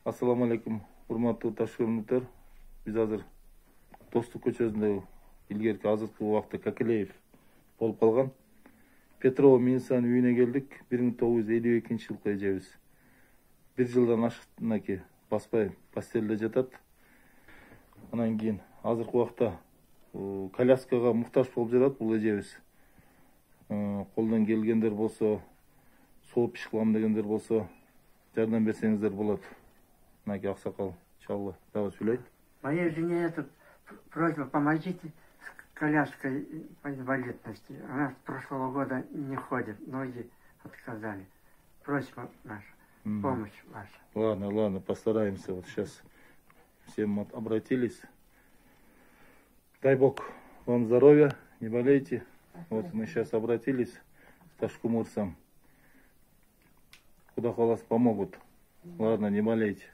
Ассаламу алейкум, урматтуу ташкындар. Биз азыр Достук көчөсүндө илгерки азыркы убакта Кокелеев болуп калган Петрова Минисанын үйүнө келдик. 1952-жылкы эжебиз. 1 жылдан ашкынаки баспай постелде жатат. Анан кийин азыркы убакта коляскага муктаж болуп жатат бул эжебиз. Колдон келгендер болсо, сооп иш кылам дегендер болсо, жардам берсеңиздер болот. Наки аксакал, иншалла, дагы сүйлөйт. Моей жене это просьба, помогите с коляской по инвалидности. Она с прошлого года не ходит, ноги отказали. Просьба наша, помощь ваша. Ладно, постараемся. Вот сейчас всем обратились. Дай Бог вам здоровья, не болейте. Вот мы сейчас обратились к ташкумурсам. Куда холос помогут. Ладно, не болейте.